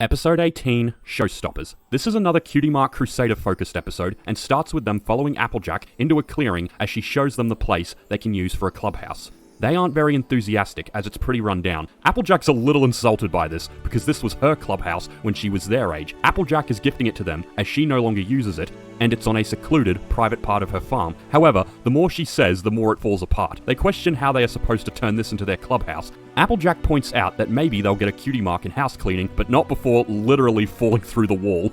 Episode 18, Showstoppers. This is another Cutie Mark Crusader focused episode and starts with them following Applejack into a clearing as she shows them the place they can use for a clubhouse. They aren't very enthusiastic as it's pretty run down. Applejack's a little insulted by this because this was her clubhouse when she was their age. Applejack is gifting it to them as she no longer uses it, and it's on a secluded, private part of her farm. However, the more she says, the more it falls apart. They question how they are supposed to turn this into their clubhouse. Applejack points out that maybe they'll get a cutie mark in house cleaning, but not before literally falling through the wall.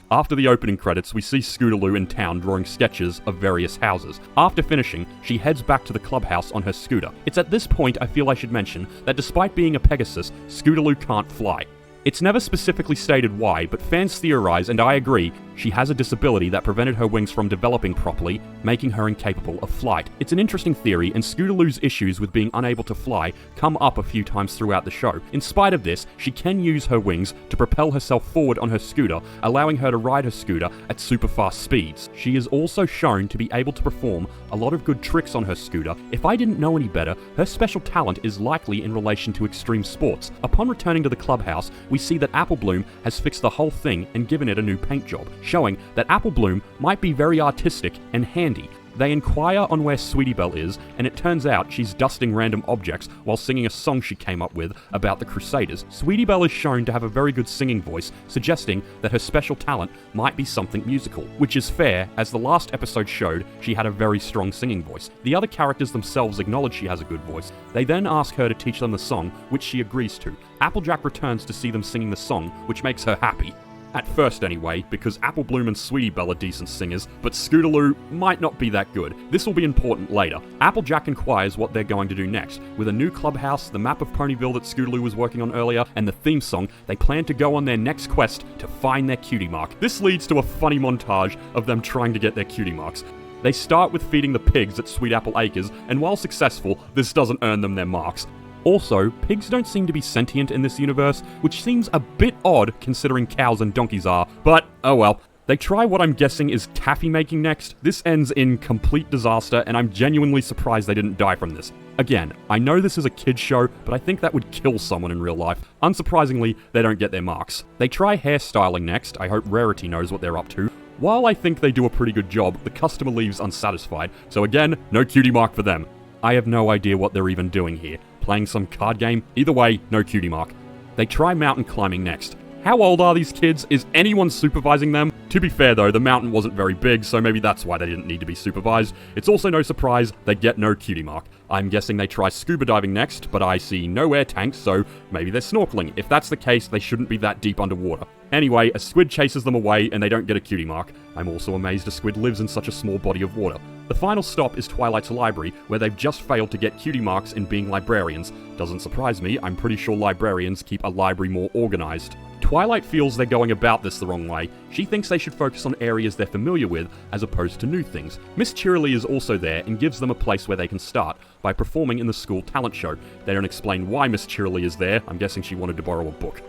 After the opening credits, we see Scootaloo in town drawing sketches of various houses. After finishing, she heads back to the clubhouse on her scooter. It's at this point I feel I should mention that despite being a Pegasus, Scootaloo can't fly. It's never specifically stated why, but fans theorize, and I agree, she has a disability that prevented her wings from developing properly, making her incapable of flight. It's an interesting theory, and Scootaloo's issues with being unable to fly come up a few times throughout the show. In spite of this, she can use her wings to propel herself forward on her scooter, allowing her to ride her scooter at super fast speeds. She is also shown to be able to perform a lot of good tricks on her scooter. If I didn't know any better, her special talent is likely in relation to extreme sports. Upon returning to the clubhouse, we see that Apple Bloom has fixed the whole thing and given it a new paint job, showing that Apple Bloom might be very artistic and handy. They inquire on where Sweetie Belle is, and it turns out she's dusting random objects while singing a song she came up with about the Crusaders. Sweetie Belle is shown to have a very good singing voice, suggesting that her special talent might be something musical, which is fair, as the last episode showed she had a very strong singing voice. The other characters themselves acknowledge she has a good voice. They then ask her to teach them the song, which she agrees to. Applejack returns to see them singing the song, which makes her happy. At first anyway, because Apple Bloom and Sweetie Belle are decent singers, but Scootaloo might not be that good. This will be important later. Applejack inquires what they're going to do next. With a new clubhouse, the map of Ponyville that Scootaloo was working on earlier, and the theme song, they plan to go on their next quest to find their cutie mark. This leads to a funny montage of them trying to get their cutie marks. They start with feeding the pigs at Sweet Apple Acres, and while successful, this doesn't earn them their marks. Also, pigs don't seem to be sentient in this universe, which seems a bit odd considering cows and donkeys are, but oh well. They try what I'm guessing is taffy making next. This ends in complete disaster, and I'm genuinely surprised they didn't die from this. Again, I know this is a kid's show, but I think that would kill someone in real life. Unsurprisingly, they don't get their marks. They try hairstyling next. I hope Rarity knows what they're up to. While I think they do a pretty good job, the customer leaves unsatisfied, so again, no cutie mark for them. I have no idea what they're even doing here. Playing some card game? Either way, no cutie mark. They try mountain climbing next. How old are these kids? Is anyone supervising them? To be fair though, the mountain wasn't very big, so maybe that's why they didn't need to be supervised. It's also no surprise they get no cutie mark. I'm guessing they try scuba diving next, but I see no air tanks, so maybe they're snorkeling. If that's the case, they shouldn't be that deep underwater. Anyway, a squid chases them away and they don't get a cutie mark. I'm also amazed a squid lives in such a small body of water. The final stop is Twilight's library, where they've just failed to get cutie marks in being librarians. Doesn't surprise me, I'm pretty sure librarians keep a library more organized. Twilight feels they're going about this the wrong way. She thinks they should focus on areas they're familiar with, as opposed to new things. Miss Cheerilee is also there and gives them a place where they can start, by performing in the school talent show. They don't explain why Miss Cheerilee is there. I'm guessing she wanted to borrow a book.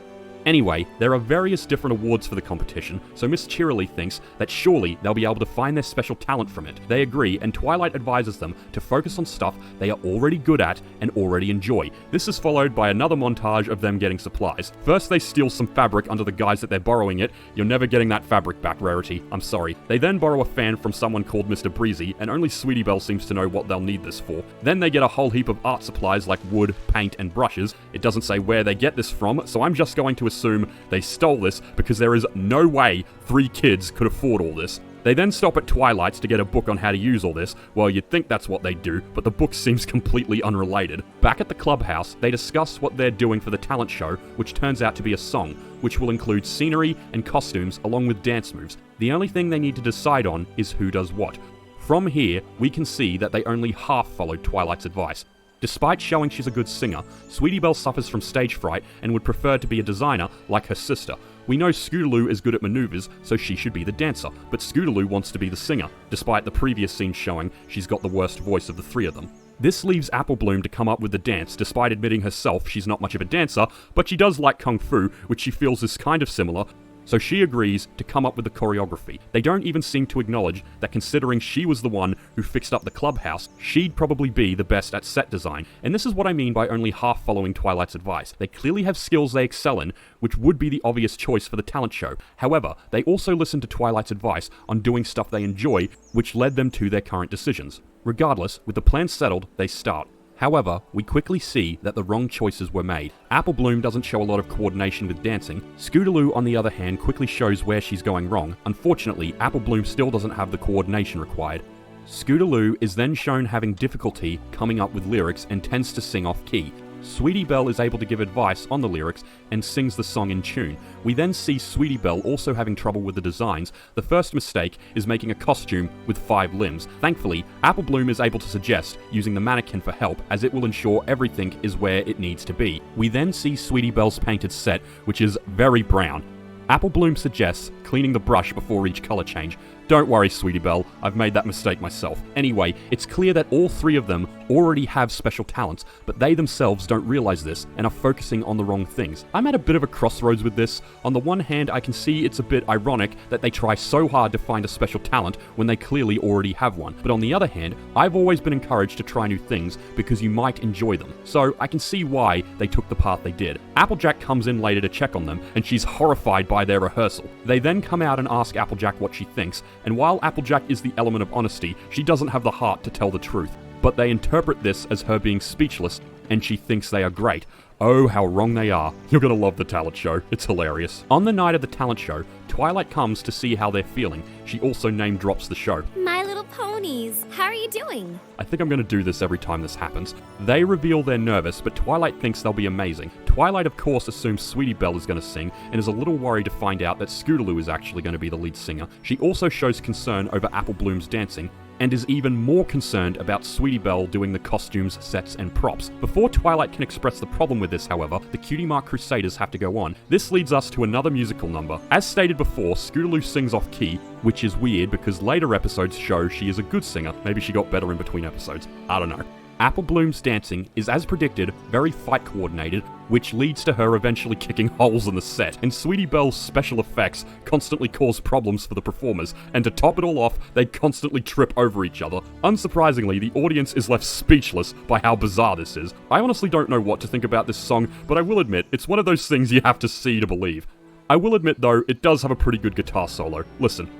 Anyway, there are various different awards for the competition, so Miss Cheerilee thinks that surely they'll be able to find their special talent from it. They agree, and Twilight advises them to focus on stuff they are already good at and already enjoy. This is followed by another montage of them getting supplies. First, they steal some fabric under the guise that they're borrowing it. You're never getting that fabric back, Rarity. I'm sorry. They then borrow a fan from someone called Mr. Breezy, and only Sweetie Belle seems to know what they'll need this for. Then they get a whole heap of art supplies like wood, paint, and brushes. It doesn't say where they get this from, so I'm just going to assume they stole this because there is no way 3 kids could afford all this. They then stop at Twilight's to get a book on how to use all this. Well, you'd think that's what they'd do, but the book seems completely unrelated. Back at the clubhouse, they discuss what they're doing for the talent show, which turns out to be a song, which will include scenery and costumes along with dance moves. The only thing they need to decide on is who does what. From here, we can see that they only half followed Twilight's advice. Despite showing she's a good singer, Sweetie Belle suffers from stage fright and would prefer to be a designer like her sister. We know Scootaloo is good at maneuvers, so she should be the dancer, but Scootaloo wants to be the singer, despite the previous scene showing she's got the worst voice of the 3 of them. This leaves Apple Bloom to come up with the dance, despite admitting herself she's not much of a dancer, but she does like Kung Fu, which she feels is kind of similar. so she agrees to come up with the choreography. They don't even seem to acknowledge that considering she was the one who fixed up the clubhouse, she'd probably be the best at set design. And this is what I mean by only half following Twilight's advice. They clearly have skills they excel in, which would be the obvious choice for the talent show. However, they also listen to Twilight's advice on doing stuff they enjoy, which led them to their current decisions. Regardless, with the plan settled, they start. However, we quickly see that the wrong choices were made. Apple Bloom doesn't show a lot of coordination with dancing. Scootaloo, on the other hand, quickly shows where she's going wrong. Unfortunately, Apple Bloom still doesn't have the coordination required. Scootaloo is then shown having difficulty coming up with lyrics and tends to sing off key. Sweetie Belle is able to give advice on the lyrics and sings the song in tune. We then see Sweetie Belle also having trouble with the designs. The first mistake is making a costume with 5 limbs. Thankfully, Apple Bloom is able to suggest using the mannequin for help, as it will ensure everything is where it needs to be. We then see Sweetie Belle's painted set, which is very brown. Apple Bloom suggests cleaning the brush before each color change. Don't worry, Sweetie Belle, I've made that mistake myself. Anyway, it's clear that all 3 of them already have special talents, but they themselves don't realize this and are focusing on the wrong things. I'm at a bit of a crossroads with this. On the one hand, I can see it's a bit ironic that they try so hard to find a special talent when they clearly already have one. But on the other hand, I've always been encouraged to try new things because you might enjoy them. So I can see why they took the path they did. Applejack comes in later to check on them, and she's horrified by their rehearsal. They then come out and ask Applejack what she thinks, and while Applejack is the element of honesty, she doesn't have the heart to tell the truth. But they interpret this as her being speechless, and she thinks they are great. Oh, how wrong they are. You're gonna love the talent show. It's hilarious. On the night of the talent show, Twilight comes to see how they're feeling. She also name drops the show. My Little Ponies, how are you doing? I think I'm gonna do this every time this happens. They reveal they're nervous, but Twilight thinks they'll be amazing. Twilight, of course, assumes Sweetie Belle is gonna sing, and is a little worried to find out that Scootaloo is actually gonna be the lead singer. She also shows concern over Apple Bloom's dancing, and is even more concerned about Sweetie Belle doing the costumes, sets, and props. Before Twilight can express the problem with this, however, the Cutie Mark Crusaders have to go on. This leads us to another musical number. As stated before, Scootaloo sings off key, which is weird because later episodes show she is a good singer. Maybe she got better in between episodes. I don't know. Apple Bloom's dancing is, as predicted, very fight coordinated, which leads to her eventually kicking holes in the set. And Sweetie Belle's special effects constantly cause problems for the performers, and to top it all off, they constantly trip over each other. Unsurprisingly, the audience is left speechless by how bizarre this is. I honestly don't know what to think about this song, but I will admit, it's one of those things you have to see to believe. I will admit though, it does have a pretty good guitar solo. Listen.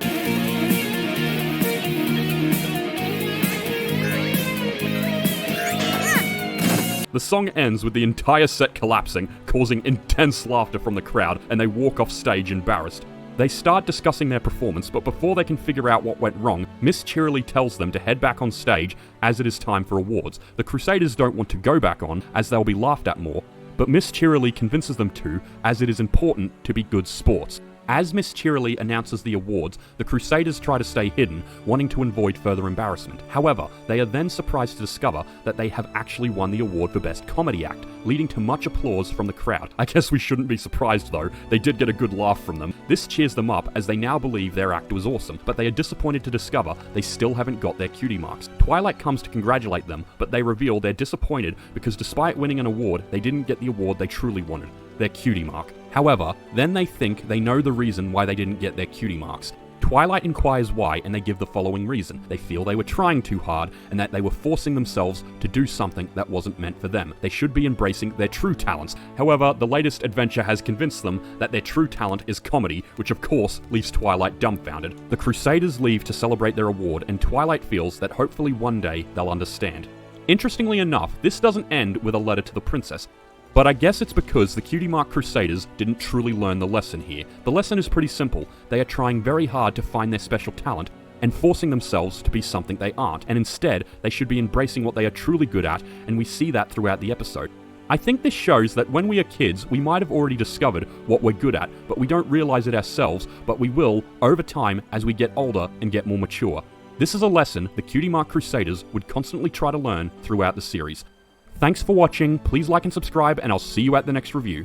The song ends with the entire set collapsing, causing intense laughter from the crowd, and they walk off stage embarrassed. They start discussing their performance, but before they can figure out what went wrong, Miss Cheerilee tells them to head back on stage as it is time for awards. The Crusaders don't want to go back on, as they'll be laughed at more, but Miss Cheerilee convinces them to, as it is important to be good sports. As Miss Cheerilee announces the awards, the Crusaders try to stay hidden, wanting to avoid further embarrassment. However, they are then surprised to discover that they have actually won the award for Best Comedy Act, leading to much applause from the crowd. I guess we shouldn't be surprised though, they did get a good laugh from them. This cheers them up as they now believe their act was awesome, but they are disappointed to discover they still haven't got their cutie marks. Twilight comes to congratulate them, but they reveal they're disappointed because despite winning an award, they didn't get the award they truly wanted, their cutie mark. However, then they think they know the reason why they didn't get their cutie marks. Twilight inquires why, and they give the following reason. They feel they were trying too hard, and that they were forcing themselves to do something that wasn't meant for them. They should be embracing their true talents. However, the latest adventure has convinced them that their true talent is comedy, which of course leaves Twilight dumbfounded. The Crusaders leave to celebrate their award, and Twilight feels that hopefully one day they'll understand. Interestingly enough, this doesn't end with a letter to the princess. But I guess it's because the Cutie Mark Crusaders didn't truly learn the lesson here. The lesson is pretty simple. They are trying very hard to find their special talent and forcing themselves to be something they aren't, and instead, they should be embracing what they are truly good at, and we see that throughout the episode. I think this shows that when we are kids, we might have already discovered what we're good at, but we don't realize it ourselves, but we will, over time, as we get older and get more mature. This is a lesson the Cutie Mark Crusaders would constantly try to learn throughout the series. Thanks for watching, please like and subscribe, and I'll see you at the next review.